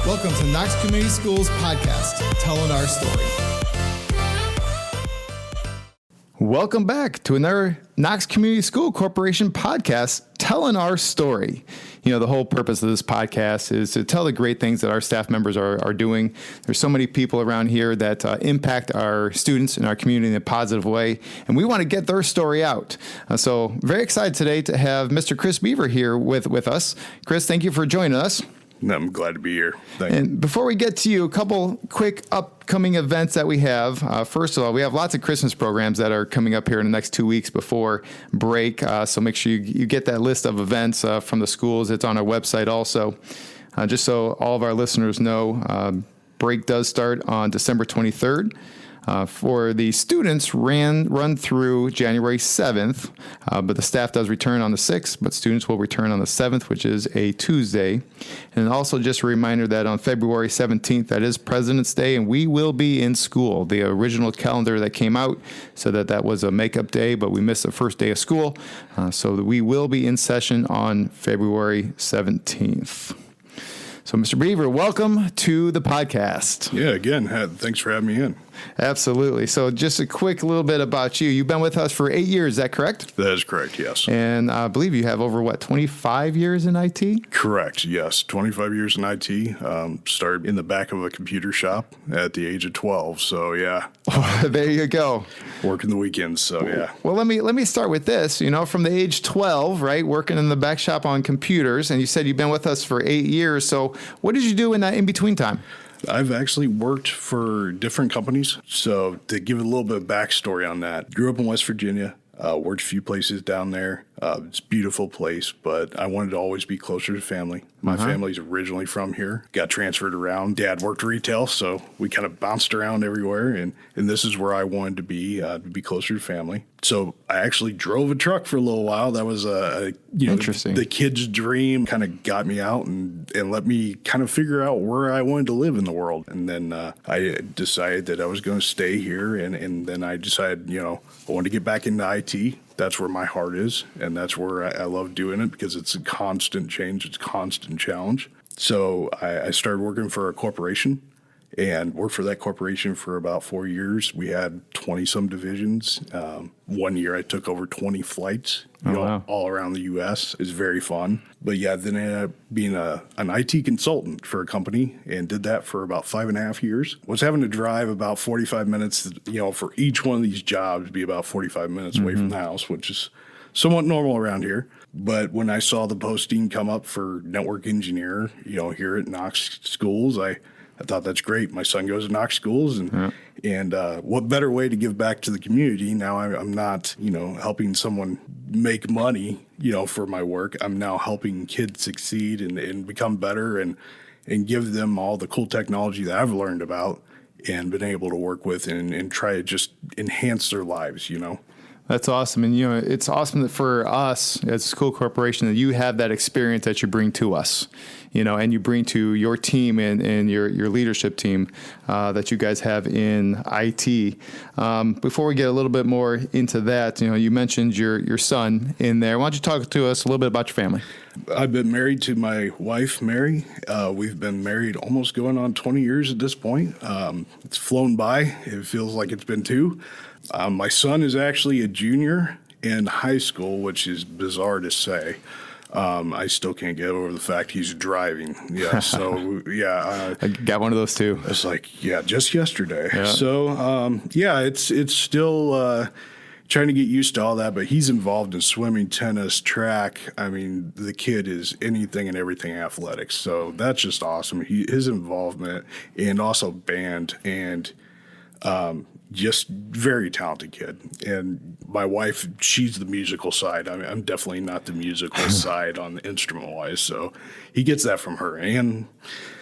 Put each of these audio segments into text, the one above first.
Welcome to Knox Community Schools podcast, telling our story. Welcome back to another Knox Community School Corporation podcast, telling our story. You know, the whole purpose of this podcast is to tell the great things that our staff members are doing. There's so many people around here that impact our students and our community in a positive way, and we want to get their story out. So very excited today to have Mr. Khris Beever here with us. Chris, thank you for joining us. I'm glad to be here. Thank you. And before we get to you, a couple quick upcoming events that we have. First of all, we have lots of Christmas programs that are coming up here in the next 2 weeks before break. So make sure you get that list of events from the schools. It's on our website also. Just so all of our listeners know, break does start on December 23rd. For the students, run through January 7th, but the staff does return on the 6th, but students will return on the 7th, which is a Tuesday. And also just a reminder that on February 17th, that is President's Day, and we will be in school. The original calendar that came out said that was a makeup day, but we missed the first day of school, so we will be in session on February 17th. So, Mr. Beever, welcome to the podcast. Yeah, again, thanks for having me in. Absolutely. So just a quick little bit about you. You've been with us for 8 years, is that correct? That is correct, yes. And I believe you have over, 25 years in IT? Correct, yes. 25 years in IT. Started in the back of a computer shop at the age of 12, so yeah. There you go. Working the weekends, so yeah. Well, let me start with this. You know, from the age 12, right, working in the back shop on computers, and you said you've been with us for 8 years. So what did you do in that in-between time? I've actually worked for different companies. So to give a little bit of backstory on that, grew up in West Virginia, worked a few places down there. It's a beautiful place, but I wanted to always be closer to family. My family's originally from here, got transferred around. Dad worked retail, so we kind of bounced around everywhere, and this is where I wanted to be closer to family. So I actually drove a truck for a little while. That was interesting. The kid's dream kind of got me out and let me kind of figure out where I wanted to live in the world. And then I decided that I was going to stay here, and then I decided, I wanted to get back into IT. That's where my heart is, and that's where I love doing it because it's a constant change, it's a constant challenge. So I started working for a corporation and worked for that corporation for about 4 years. We had 20-some divisions. 1 year I took over 20 flights all around the U.S. It was very fun. But yeah, then I ended up being an IT consultant for a company and did that for about 5.5 years. Was having to drive about 45 minutes, for each one of these jobs, be about 45 minutes away from the house, which is somewhat normal around here. But when I saw the posting come up for network engineer, here at Knox Schools, I thought that's great. My son goes to Knox Schools, and what better way to give back to the community? Now I'm not, helping someone make money, for my work. I'm now helping kids succeed and become better and give them all the cool technology that I've learned about and been able to work with and try to just enhance their lives, That's awesome. And, it's awesome that for us as a school corporation that you have that experience that you bring to us, and you bring to your team and your leadership team that you guys have in IT. Before we get a little bit more into that, you mentioned your son in there. Why don't you talk to us a little bit about your family? I've been married to my wife, Mary. We've been married almost going on 20 years at this point. It's flown by. It feels like it's been 2. My son is actually a junior in high school, which is bizarre to say. I still can't get over the fact he's driving. Yeah, so, yeah. I got one of those, too. It's like, just yesterday. Yeah. So, it's still trying to get used to all that, but he's involved in swimming, tennis, track. I mean, the kid is anything and everything athletics. So that's just awesome. His involvement and also band and just very talented kid. And my wife, she's the musical side. I mean, I'm definitely not the musical side on the instrument wise. So he gets that from her. And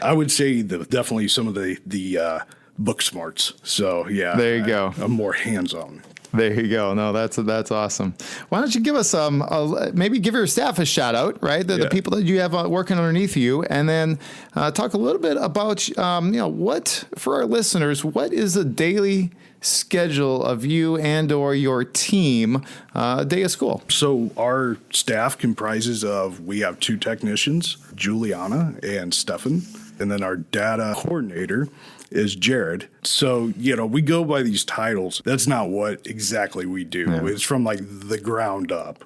I would say definitely some of the book smarts. So yeah, there you go. I'm more hands-on. There you go. No, that's awesome. Why don't you give us maybe give your staff a shout out, right? The people that you have working underneath you, and then talk a little bit about what for our listeners. What is the daily schedule of you and or your team day of school? So our staff comprises of we have 2 technicians, Juliana and Stefan. And then our data coordinator is Jared. So, we go by these titles. That's not what exactly we do. Yeah. It's from like the ground up.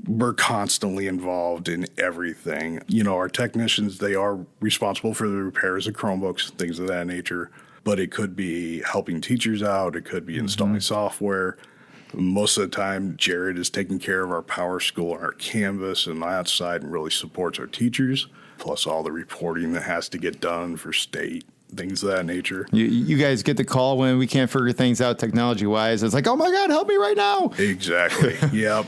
We're constantly involved in everything. Our technicians, they are responsible for the repairs of Chromebooks, things of that nature. But it could be helping teachers out. It could be installing software. Most of the time, Jared is taking care of our Power School and our Canvas and that side and really supports our teachers, plus all the reporting that has to get done for state, things of that nature. You guys get the call when we can't figure things out technology-wise. It's like, oh, my God, help me right now. Exactly. Yeah.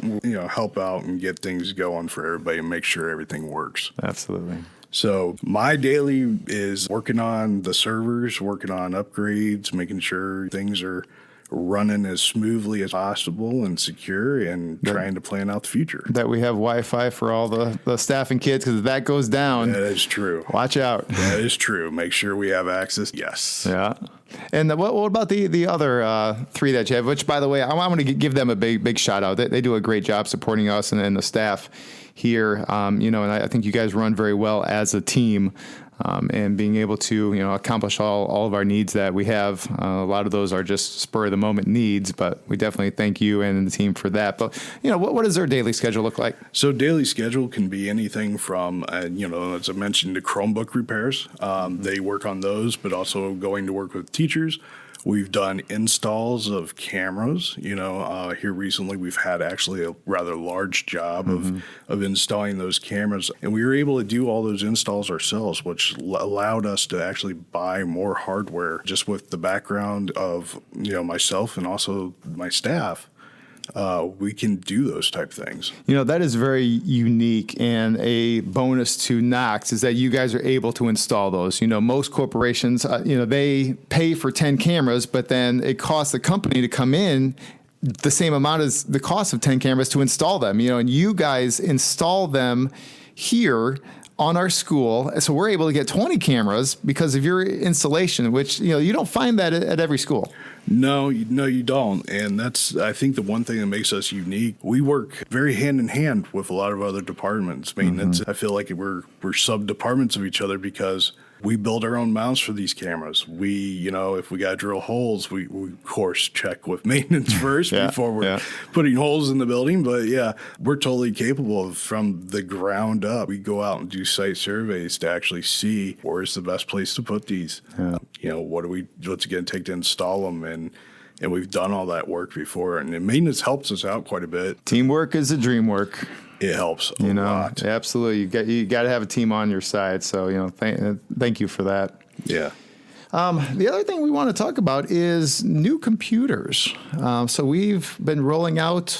Help out and get things going for everybody and make sure everything works. Absolutely. So my daily is working on the servers, working on upgrades, making sure things are running as smoothly as possible and secure, and trying to plan out the future. That we have Wi-Fi for all the staff and kids, because if that goes down. That is true. Watch out. That is true. Make sure we have access. Yes. Yeah. And what about the other three that you have, which, by the way, I want to give them a big shout out. They do a great job supporting us and the staff here. And I think you guys run very well as a team. And being able to, accomplish all of our needs that we have. A lot of those are just spur of the moment needs, but we definitely thank you and the team for that. But, what does their daily schedule look like? So daily schedule can be anything from, as I mentioned, the Chromebook repairs. They work on those, but also going to work with teachers. We've done installs of cameras. Here recently we've had actually a rather large job of installing those cameras. And we were able to do all those installs ourselves, which allowed us to actually buy more hardware just with the background of, myself and also my staff. We can do those type things. That is very unique, and a bonus to Knox is that you guys are able to install those. Most corporations, they pay for 10 cameras, but then it costs the company to come in the same amount as the cost of 10 cameras to install them. And you guys install them here on our school. So we're able to get 20 cameras because of your installation, which, you don't find that at every school. No, you don't. And that's, I think, the one thing that makes us unique. We work very hand in hand with a lot of other departments. Maintenance, I feel like we're sub-departments of each other because we build our own mounts for these cameras. We, if we got to drill holes, we of course check with maintenance first before we're putting holes in the building. But yeah, we're totally capable of, from the ground up, we go out and do site surveys to actually see where's the best place to put these. Yeah. What's it going to take to install them, and we've done all that work before. And maintenance helps us out quite a bit. Teamwork is a dream work. It helps a lot. Absolutely. You got to have a team on your side. So, thank you for that. Yeah. The other thing we want to talk about is new computers. So we've been rolling out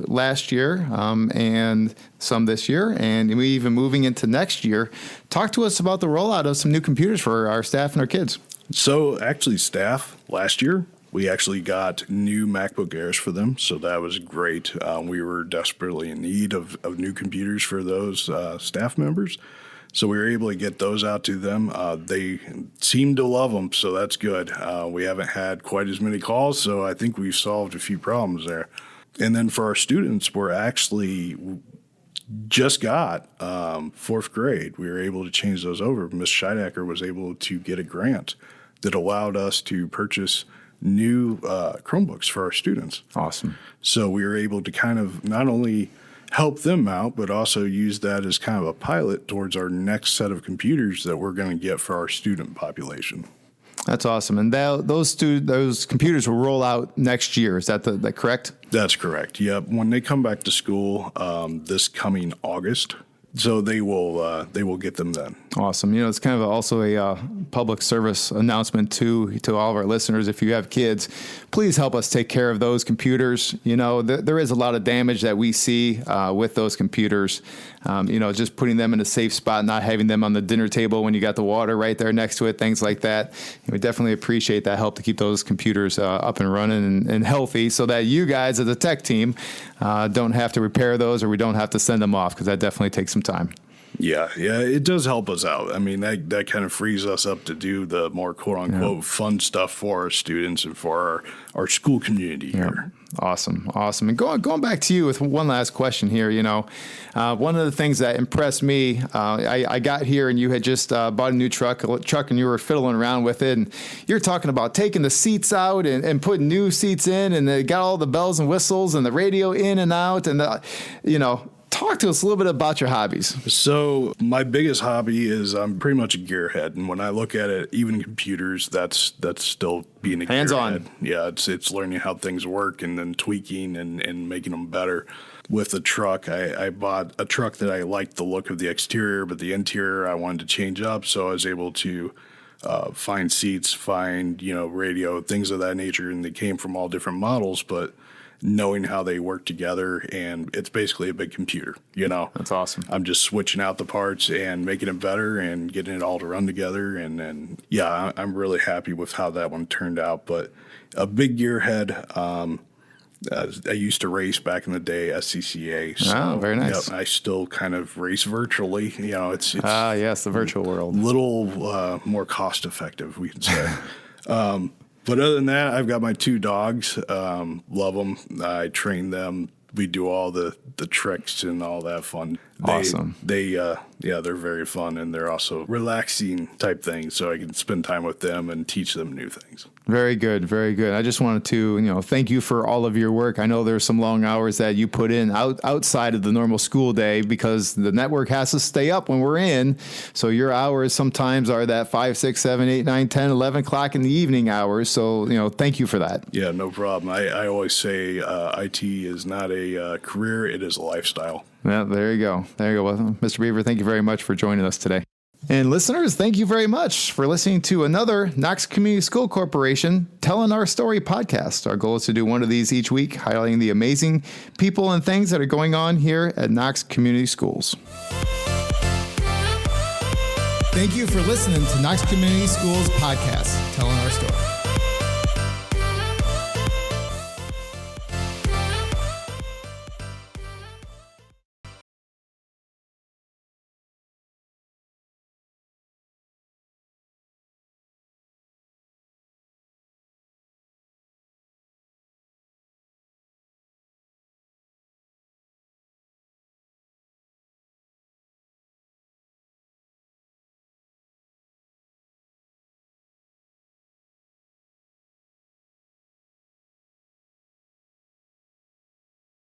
last year and some this year, and we even moving into next year. Talk to us about the rollout of some new computers for our staff and our kids. So actually, staff, last year, we actually got new MacBook Airs for them, so that was great. We were desperately in need of new computers for those staff members, so we were able to get those out to them. They seem to love them, so that's good. We haven't had quite as many calls, so I think we've solved a few problems there. And then for our students, we're actually just got fourth grade. We were able to change those over. Ms. Scheidacker was able to get a grant that allowed us to purchase new Chromebooks for our students. Awesome. So we were able to kind of not only help them out, but also use that as kind of a pilot towards our next set of computers that we're going to get for our student population. That's awesome. And those computers will roll out next year. Is that correct? That's correct. Yep. When they come back to school this coming August, so they will get them then. Awesome. It's kind of also a public service announcement to all of our listeners. If you have kids, please help us take care of those computers. There is a lot of damage that we see with those computers. Just putting them in a safe spot, not having them on the dinner table when you got the water right there next to it, things like that. We definitely appreciate that help to keep those computers up and running and healthy, so that you guys as a tech team don't have to repair those, or we don't have to send them off, because that definitely takes some time. Yeah, it does help us out. I mean, that kind of frees us up to do the more quote unquote fun stuff for our students and for our school community here. Awesome. And going back to you with one last question here, one of the things that impressed me, I got here and you had just bought a new truck and you were fiddling around with it, and you're talking about taking the seats out and putting new seats in, and they got all the bells and whistles and the radio in and out, and talk to us a little bit about your hobbies. So my biggest hobby is I'm pretty much a gearhead, and when I look at it, even computers, that's still being a hands-on. Gearhead. Yeah, it's learning how things work and then tweaking and making them better. With a truck, I bought a truck that I liked the look of the exterior, but the interior I wanted to change up, so I was able to find seats, find radio, things of that nature, and they came from all different models, but knowing how they work together, and it's basically a big computer, That's awesome. I'm just switching out the parts and making it better and getting it all to run together. And I'm really happy with how that one turned out. But a big gearhead, I used to race back in the day, SCCA. So, very nice. I still kind of race virtually. It's yes, the virtual world. Little more cost effective, we can say. But other than that, I've got my 2 dogs. Love them. I train them. We do all the tricks and all that fun. Awesome. They're very fun, and they're also relaxing type things, so I can spend time with them and teach them new things. Very good. I just wanted to, thank you for all of your work. I know there's some long hours that you put in outside of the normal school day because the network has to stay up when we're in. So your hours sometimes are that 5, 6, 7, 8, 9, 10, 11 o'clock in the evening hours. So, thank you for that. Yeah, no problem. I always say IT is not a career, it is a lifestyle. Yeah, there you go. Well, Mr. Beever, thank you very much for joining us today. And listeners, thank you very much for listening to another Knox Community School Corporation Telling Our Story podcast. Our goal is to do one of these each week, highlighting the amazing people and things that are going on here at Knox Community Schools. Thank you for listening to Knox Community Schools podcast, Telling Our Story.